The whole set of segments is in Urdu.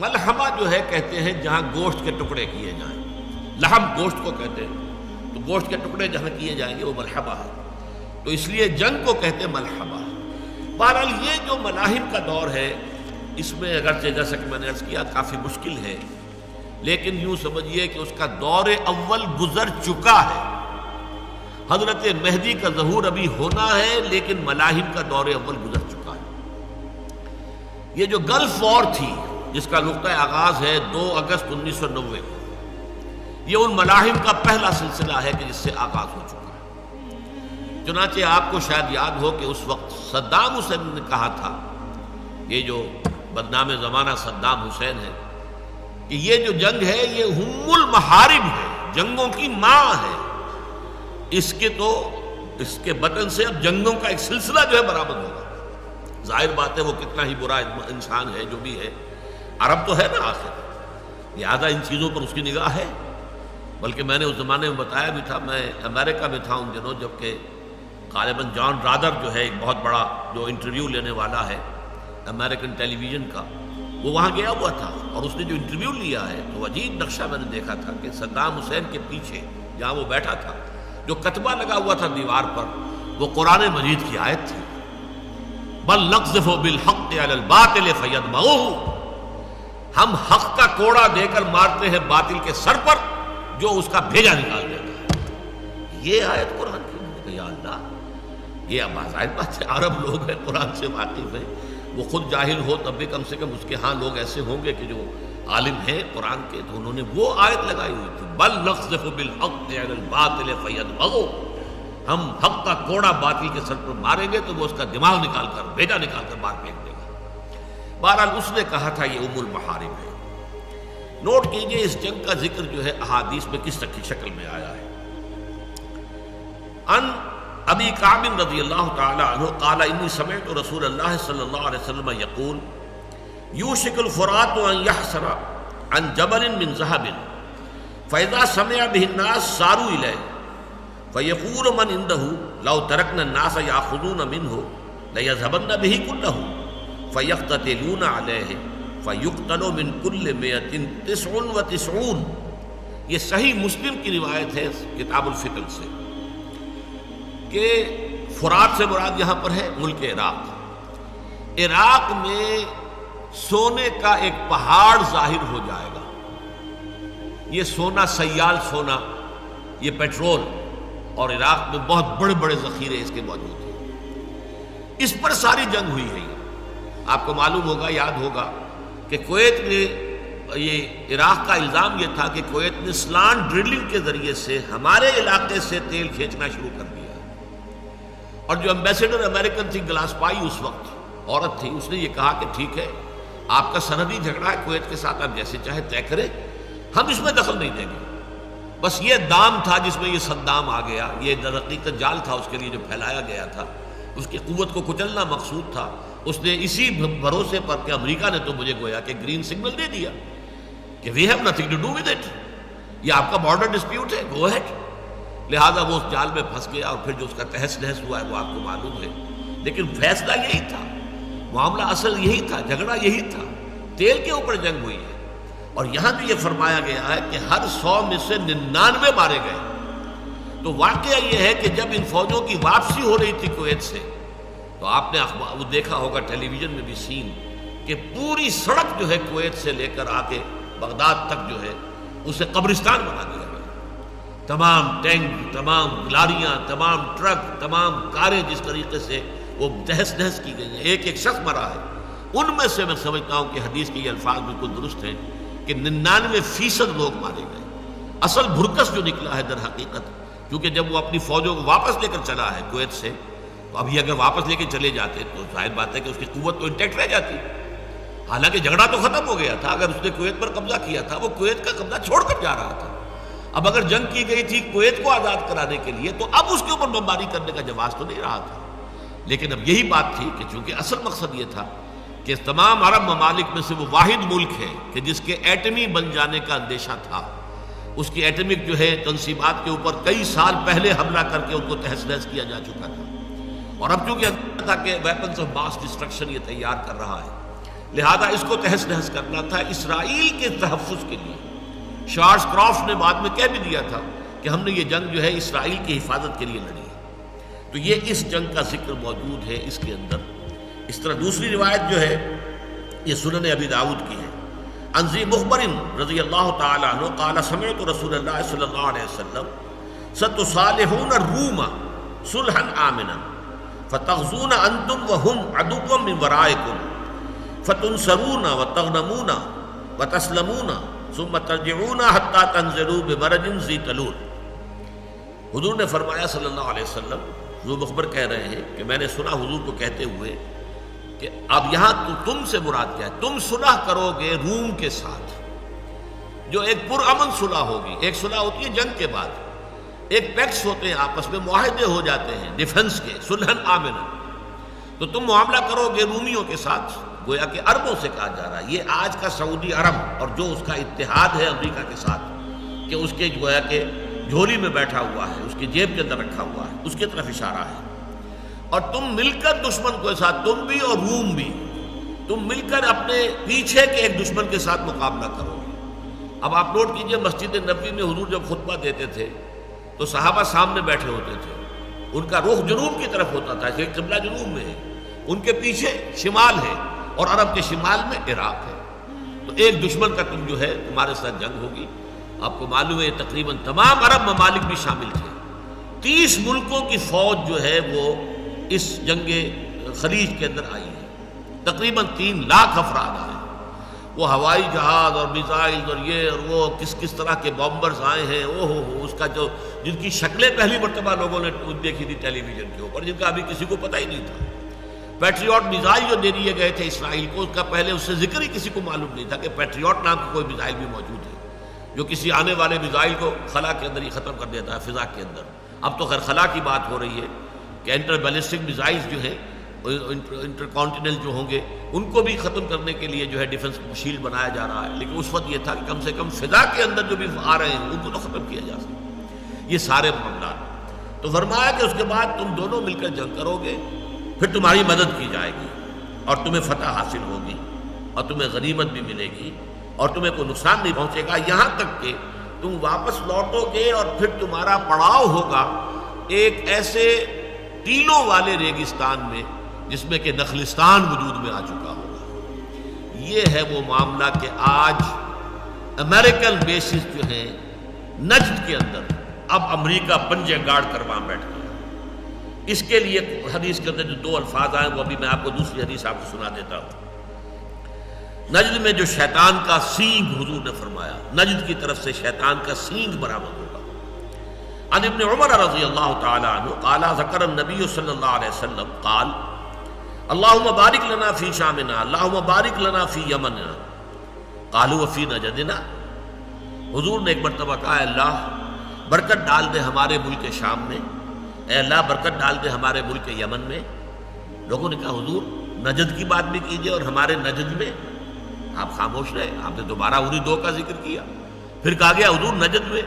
ملحمہ جو ہے کہتے ہیں جہاں گوشت کے ٹکڑے کیے جائیں، لحم گوشت کو کہتے ہیں، تو گوشت کے ٹکڑے جہاں کیے جائیں گے وہ ملحمہ ہے، تو اس لیے جنگ کو کہتے ہیں ملحمہ۔ بہرحال یہ جو ملاحم کا دور ہے اس میں اگرچہ جیسا کہ میں نے عرض کیا کافی مشکل ہے، لیکن یوں سمجھیے کہ اس کا دور اول گزر چکا ہے۔ حضرت مہدی کا ظہور ابھی ہونا ہے لیکن ملاحم کا دور اول گزر چکا ہے۔ یہ جو گلف وار تھی جس کا نقطہ آغاز ہے 2 اگست 1990 کو، یہ ان ملاحم کا پہلا سلسلہ ہے کہ جس سے آغاز ہو چکا ہے۔ چنانچہ آپ کو شاید یاد ہو کہ اس وقت صدام حسین نے کہا تھا، یہ جو بدنام زمانہ صدام حسین ہے، کہ یہ جو جنگ ہے یہ ہم المحارب ہے، جنگوں کی ماں ہے، اس کے بطن سے اب جنگوں کا ایک سلسلہ جو ہے برآمد ہوگا۔ ظاہر بات ہے وہ کتنا ہی برا انسان ہے جو بھی ہے، عرب تو ہے نا آخر، لہٰذا ان چیزوں پر اس کی نگاہ ہے۔ بلکہ میں نے اس زمانے میں بتایا بھی تھا، میں امریکہ میں تھا ان دنوں، جبکہ غالباً جان رادر جو ہے ایک بہت بڑا جو انٹرویو لینے والا ہے امریکن ٹیلی ویژن کا، وہ وہاں گیا ہوا تھا، اور اس نے جو انٹرویو لیا ہے تو عجیب نقشہ میں نے دیکھا تھا کہ صدام حسین کے پیچھے جہاں وہ بیٹھا تھا جو کتبہ لگا ہوا تھا دیوار پر، وہ قرآن مجید کی آیت تھی، بل نقذف بالحق علی الباطل فیدمغہ، ہم حق کا کوڑا دے کر مارتے ہیں باطل کے سر پر جو اس کا بھیجا نکال دیتا ہے۔ یہ آیت قرآن کی، یا اللہ، یہ ظاہر بات ہے عرب لوگ ہیں، قرآن سے واقف ہیں، وہ خود جاہل ہو تب بھی کم سے کم اس کے ہاں لوگ ایسے ہوں گے کہ جو عالم ہیں قرآن کے، تو انہوں نے وہ آیت لگائی ہوئی تھی، بل نقذف بالحق علی الباطل فیدمغہ، ہم حق کا کوڑا باطل کے سر پر ماریں گے تو وہ اس کا دماغ نکال کر، بھیجا نکال کر باہر پھینک دے گا۔ بہرحال اس نے کہا تھا یہ ام المحارب ہے۔ نوٹ کیجئے اس جنگ کا ذکر جو ہے احادیث میں کس شکل میں آیا ہے۔ ان ابی کعب رضی اللہ تعالی عنہ قال انی سمعت رسول اللہ صلی اللہ علیہ وسلم یقول یوشک الفرات ان یحسر عن جبل من ذهب فاذا سمع به الناس ساروا الیہ فیقول من عنده لو ترکنا الناس یاخذون منه لیذهبن به كله فیقتتلون علیہ فیقتل من کل 199۔ یہ صحیح مسلم کی روایت ہے کتاب الفتن سے، کہ فرات سے مراد یہاں پر ہے ملک عراق۔ عراق میں سونے کا ایک پہاڑ ظاہر ہو جائے گا، یہ سونا، سیال سونا، یہ پیٹرول، اور عراق میں بہت بڑے بڑے ذخیرے اس کے موجود ہیں۔ اس پر ساری جنگ ہوئی ہے۔ آپ کو معلوم ہوگا، یاد ہوگا کہ کویت نے، یہ عراق کا الزام یہ تھا کہ کویت نے سلانٹ ڈرلنگ کے ذریعے سے ہمارے علاقے سے تیل کھینچنا شروع کر دیا، اور جو امبیسڈر امریکن تھی گلاسپائی اس وقت عورت تھی، اس نے یہ کہا کہ ٹھیک ہے، آپ کا سرحدی جھگڑا ہے کویت کے ساتھ، آپ جیسے چاہے طے کریں، ہم اس میں دخل نہیں دیں گے۔ بس یہ دام تھا جس میں یہ صدام آ گیا، یہ در حقیقت جال تھا اس کے لیے جو پھیلایا گیا تھا، اس کی قوت کو کچلنا مقصود تھا۔ اس نے اسی بھروسے پر کہ امریکہ نے تو مجھے گویا کہ گرین سگنل دے دیا کہ we have nothing to do with it, یہ آپ کا بارڈر ڈسپیوٹ ہے، گو ہیڈ، لہذا وہ اس جال میں پھنس گیا، اور پھر جو اس کا تہس نہس ہوا ہے وہ آپ کو معلوم ہے۔ لیکن فیصلہ یہی تھا، معاملہ اصل یہی تھا، جھگڑا یہی تھا، تیل کے اوپر جنگ ہوئی ہے۔ اور یہاں بھی یہ فرمایا گیا ہے کہ ہر 100 میں سے 99 مارے گئے۔ تو واقعہ یہ ہے کہ جب ان فوجوں کی واپسی ہو رہی تھی کویت سے، تو آپ نے وہ دیکھا ہوگا ٹیلی ویژن میں بھی سین، کہ پوری سڑک جو ہے کویت سے لے کر آ کے بغداد تک جو ہے اسے قبرستان بنا دیا گیا۔ تمام ٹینک، تمام لاریاں، تمام ٹرک، تمام کاریں جس طریقے سے وہ تہس نہس کی گئی ہیں، ایک ایک شخص مرا ہے۔ ان میں سے میں سمجھتا ہوں کہ حدیث کے یہ الفاظ بالکل درست ہیں کہ 99% لوگ مارے گئے۔ اصل بھرکس جو نکلا ہے در حقیقت، کیونکہ جب وہ اپنی فوجوں کو واپس لے کر چلا ہے کویت سے، تو ابھی اگر واپس لے کے چلے جاتے تو ظاہر بات ہے کہ اس کی قوت تو انٹیکٹ رہ جاتی، حالانکہ جھگڑا تو ختم ہو گیا تھا۔ اگر اس نے کویت پر قبضہ کیا تھا، وہ کویت کا قبضہ چھوڑ کر جا رہا تھا۔ اب اگر جنگ کی گئی تھی کویت کو آزاد کرانے کے لیے، تو اب اس کے اوپر بمباری کرنے کا جواز تو نہیں رہا تھا۔ لیکن اب یہی بات تھی کہ چونکہ اصل مقصد یہ تھا کہ تمام عرب ممالک میں سے وہ واحد ملک ہے کہ جس کے ایٹمی بن جانے کا اندیشہ تھا، اس کی ایٹمک جو ہے تنصیبات کے اوپر کئی سال پہلے حملہ کر کے ان کو تہس نہس کیا جا چکا تھا، اور اب چونکہ تھا کہ ویپنز آف ماس ڈسٹرکشن یہ تیار کر رہا ہے، لہذا اس کو تہس نہس کرنا تھا اسرائیل کے تحفظ کے لیے۔ چارلس کرافٹ نے بعد میں کہہ بھی دیا تھا کہ ہم نے یہ جنگ جو ہے اسرائیل کی حفاظت کے لیے لڑی ہے۔ تو یہ اس جنگ کا ذکر موجود ہے اس کے اندر۔ اس طرح دوسری روایت جو ہے یہ سنن ابی داؤد کی ہے، عن ذی مخبر رضی اللہ تعالی عنہ قال سمعت رسول اللہ صلی اللہ علیہ وسلم ستصالحون الروم صلحا آمنا فتغزون انتم وهم عدو من ورائکم فتنصرون وتغنمون وتسلمون ثم ترجعون حتى تنزلوا بمرج ذی طلول۔ حضور نے فرمایا صلی اللہ علیہ وسلم، ذو مخبر کہہ رہے ہیں کہ میں نے سنا حضور کو کہتے ہوئے کہ اب یہاں تم سے مراد کیا ہے؟ تم صلح کرو گے روم کے ساتھ، جو ایک پرامن صلح ہوگی۔ ایک صلح ہوتی ہے جنگ کے بعد، ایک پیکٹس ہوتے ہیں آپس میں، معاہدے ہو جاتے ہیں ڈیفنس کے، صلحً آمنا۔ تو تم معاملہ کرو گے رومیوں کے ساتھ، گویا کہ عربوں سے کہا جا رہا ہے۔ یہ آج کا سعودی عرب اور جو اس کا اتحاد ہے امریکہ کے ساتھ، کہ اس کے گویا کہ جھولی میں بیٹھا ہوا ہے، اس کی جیب کے اندر رکھا ہوا ہے، اس کی طرف اشارہ ہے۔ اور تم مل کر دشمن کے ساتھ، تم بھی اور روم بھی، تم مل کر اپنے پیچھے کے ایک دشمن کے ساتھ مقابلہ کرو گے۔ اب آپ نوٹ کیجئے، مسجد نبوی میں حضور جب خطبہ دیتے تھے تو صحابہ سامنے بیٹھے ہوتے تھے، ان کا رخ جنوب کی طرف ہوتا تھا، کہ قبلہ جنوب میں ہے، ان کے پیچھے شمال ہے اور عرب کے شمال میں عراق ہے۔ تو ایک دشمن کا تم جو ہے تمہارے ساتھ جنگ ہوگی۔ آپ کو معلوم ہے تقریباً تمام عرب ممالک بھی شامل تھے، 30 ملکوں کی فوج جو ہے وہ اس جنگ خلیج کے اندر آئی ہے، تقریباً 3 لاکھ افراد آئے۔ وہ ہوائی جہاز اور میزائل اور یہ اور وہ کس طرح کے بامبرز آئے ہیں، اس کا جو جن کی شکلیں پہلی مرتبہ لوگوں نے دیکھی تھی ٹیلی ویژن کے اوپر، جن کا ابھی کسی کو پتہ ہی نہیں تھا۔ پیٹریوٹ میزائل جو دے دیے گئے تھے اسرائیل کو، اس کا پہلے اس سے ذکر ہی کسی کو معلوم نہیں تھا کہ پیٹریوٹ نام کی کوئی میزائل بھی موجود ہے، جو کسی آنے والے میزائل کو خلا کے اندر ہی ختم کر دیتا ہے، فضا کے اندر۔ اب تو خیر خلا کی بات ہو رہی ہے کہ انٹر بیلسٹک میزائلز جو ہیں، انٹر کانٹیننٹل جو ہوں گے، ان کو بھی ختم کرنے کے لیے جو ہے ڈیفنس شیلڈ بنایا جا رہا ہے، لیکن اس وقت یہ تھا کہ کم سے کم فضا کے اندر جو بھی آ رہے ہیں ان کو تو ختم کیا جا سکے۔ یہ سارے معاملات، تو فرمایا کہ اس کے بعد تم دونوں مل کر جنگ کرو گے، پھر تمہاری مدد کی جائے گی اور تمہیں فتح حاصل ہوگی اور تمہیں غنیمت بھی ملے گی اور تمہیں کوئی نقصان نہیں پہنچے گا، یہاں تک کہ تم واپس لوٹو گے اور پھر تمہارا پڑاؤ ہوگا ایک ایسے ٹیلوں والے ریگستان میں جس میں کہ نخلستان وجود میں آ چکا ہوگا۔ یہ ہے وہ معاملہ کہ آج امریکن بیسز جو ہیں نجد کے اندر، اب امریکہ پنجے گاڑ کر وہاں بیٹھ گیا۔ اس کے لیے حدیث کے اندر جو 2 الفاظ آئے وہ ابھی میں آپ کو دوسری حدیث آپ کو سنا دیتا ہوں۔ نجد میں جو شیطان کا سینگ حضور نے فرمایا، نجد کی طرف سے شیطان کا سینگ برآمد ہوگا۔ عن ابن عمر رضی اللہ تعالی عنہ قال ذکر النبی صلی اللہ علیہ وسلم قال اللہم بارک لنا فی شامنا اللہم بارک لنا فی یمننا قالوا وفی نجدنا۔ حضور نے ایک مرتبہ کہا، اے اللہ برکت ڈال دے ہمارے ملک شام میں، اے اللہ برکت ڈال دے ہمارے ملک یمن میں۔ لوگوں نے کہا حضور نجد کی بات بھی کیجئے اور ہمارے نجد میں، آپ خاموش رہے، آپ نے دوبارہ انہی 2 کا ذکر کیا، پھر کہا گیا حضور نجد میں،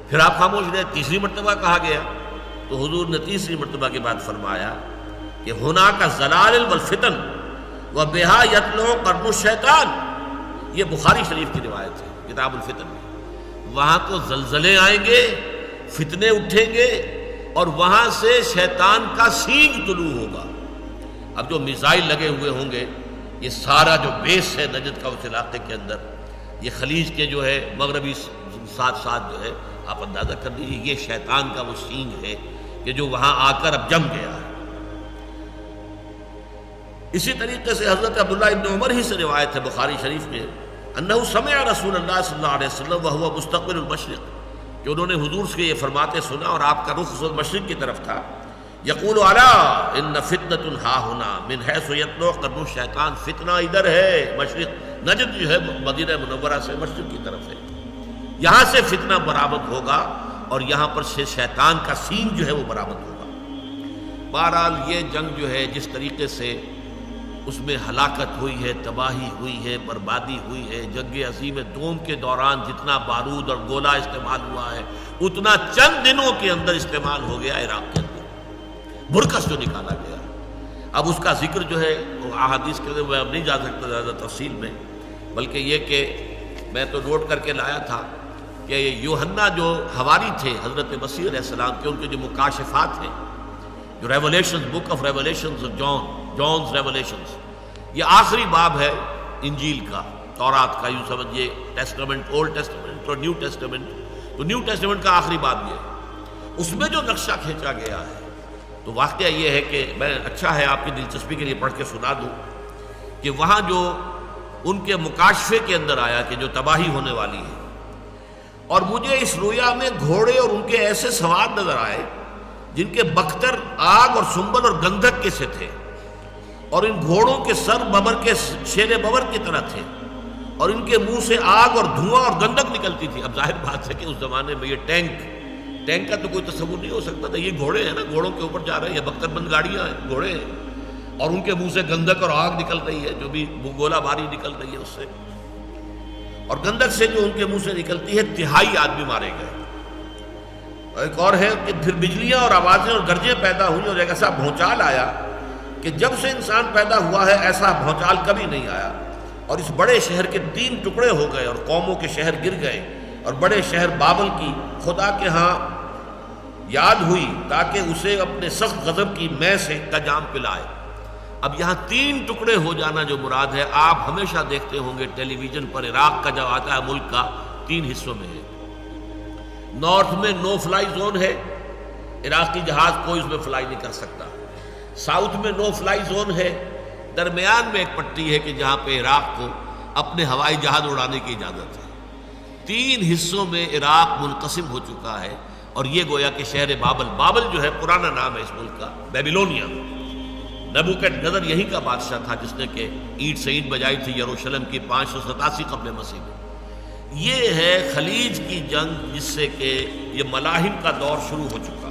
پھر آپ خاموش رہے، تیسری مرتبہ کہا گیا، تو حضور نے تیسری مرتبہ کے بعد فرمایا کہ ہونا کا زلازل والفتن و بہا یطلع قرن الشیطان۔ یہ بخاری شریف کی روایت ہے کتاب الفتن میں۔ وہاں تو زلزلے آئیں گے، فتنے اٹھیں گے اور وہاں سے شیطان کا سینگ طلوع ہوگا۔ اب جو میزائل لگے ہوئے ہوں گے، یہ سارا جو بیس ہے نجد کا اس علاقے کے اندر، یہ خلیج کے جو ہے مغربی ساتھ جو ہے، آپ اندازہ کر لیجیے یہ شیطان کا وہ سینگ ہے کہ جو وہاں آ کر اب جم گیا ہے۔ اسی طریقے سے حضرت عبداللہ ابن عمر ہی سے روایت ہے بخاری شریف میں، انہ سمع رسول اللہ صلی اللہ علیہ وسلم وہو مستقبل المشرق، کہ انہوں نے حضور سے یہ فرماتے سنا اور آپ کا رخ مشرق کی طرف تھا، یقول الا ان فتنۃ ہا ہنا من حیث یطلع قرن الشیطان، فتنہ ادھر ہے، مشرق نجد جو ہے مدینہ منورہ سے مشرق کی طرف ہے، یہاں سے فتنہ برآمد ہوگا اور یہاں پر سے شیطان کا سینگ جو ہے وہ برآمد ہوگا۔ بہرحال یہ جنگ جو ہے جس طریقے سے اس میں ہلاکت ہوئی ہے، تباہی ہوئی ہے، بربادی ہوئی ہے، جنگ عظیم دوم کے دوران جتنا بارود اور گولہ استعمال ہوا ہے اتنا چند دنوں کے اندر استعمال ہو گیا عراق کے اندر، برکس جو نکالا گیا۔ اب اس کا ذکر جو ہے وہ احادیث کے اندر میں اب نہیں جا سکتا زیادہ تفصیل میں، بلکہ یہ کہ میں تو نوٹ کر کے لایا تھا کہ یوحنا جو حواری تھے حضرت مسیح علیہ السلام کے، ان کے جو مکاشفات ہیں، جو revelations, book of revelations of Jones revelations, یہ آخری باب ہے انجیل کا، تورات کا، یوں سمجھیے ٹیسٹمنٹ، اولڈ ٹیسٹمنٹ اور نیو ٹیسٹمنٹ، تو نیو ٹیسٹمنٹ کا آخری باب یہ ہے، اس میں جو نقشہ کھینچا گیا ہے، تو واقعہ یہ ہے کہ میں اچھا ہے آپ کی دلچسپی کے لیے پڑھ کے سنا دوں کہ وہاں جو ان کے مکاشفے کے اندر آیا کہ جو تباہی ہونے والی ہے، اور مجھے اس رویا میں گھوڑے اور ان کے ایسے سوار نظر آئے جن کے بختر آگ اور سنبل اور گندھک کے سے تھے، اور ان گھوڑوں کے سر ببر کے شیر ببر کی طرح تھے، اور ان کے منہ سے آگ اور دھواں اور گندھک نکلتی تھی۔ اب ظاہر بات ہے کہ اس زمانے میں یہ ٹینک کا تو کوئی تصور نہیں ہو سکتا تھا، یہ گھوڑے ہیں نا، گھوڑوں کے اوپر جا رہے ہیں، یہ بختر بند گاڑیاں ہیں، گھوڑے ہیں، اور ان کے منہ سے گندھک اور آگ نکل رہی ہے، جو بھی گولہ باری نکل رہی ہے اس سے، اور گندھک سے جو ان کے منہ سے نکلتی ہے، تہائی آدمی مارے گئے۔ ایک اور ہے کہ پھر بجلیاں اور آوازیں اور گرجیں پیدا ہوئیں، اور ایک ایسا بھونچال آیا کہ جب سے انسان پیدا ہوا ہے ایسا بھونچال کبھی نہیں آیا، اور اس بڑے شہر کے 3 ٹکڑے ہو گئے، اور قوموں کے شہر گر گئے، اور بڑے شہر بابل کی خدا کے ہاں یاد ہوئی تاکہ اسے اپنے سخت غضب کی مے سے کا جام پلائے۔ اب یہاں 3 ٹکڑے ہو جانا جو مراد ہے، آپ ہمیشہ دیکھتے ہوں گے ٹیلی ویژن پر، عراق کا جب آتا ہے ملک کا 3 حصوں میں ہے۔ نارتھ میں نو فلائی زون ہے، عراقی جہاز کوئی اس میں فلائی نہیں کر سکتا۔ ساؤتھ میں نو فلائی زون ہے، درمیان میں ایک پٹی ہے کہ جہاں پہ عراق کو اپنے ہوائی جہاز اڑانے کی اجازت ہے۔ 3 حصوں میں عراق منقسم ہو چکا ہے، اور یہ گویا کہ شہر بابل جو ہے پرانا نام ہے اس ملک کا، بیبیلونیا، نبوکڈ نظر یہی کا بادشاہ تھا جس نے کہ اینٹ سے اینٹ بجائی تھی یروشلم کی 587 قبل مسیح میں۔ یہ ہے خلیج کی جنگ، جس سے کہ یہ ملاحم کا دور شروع ہو چکا۔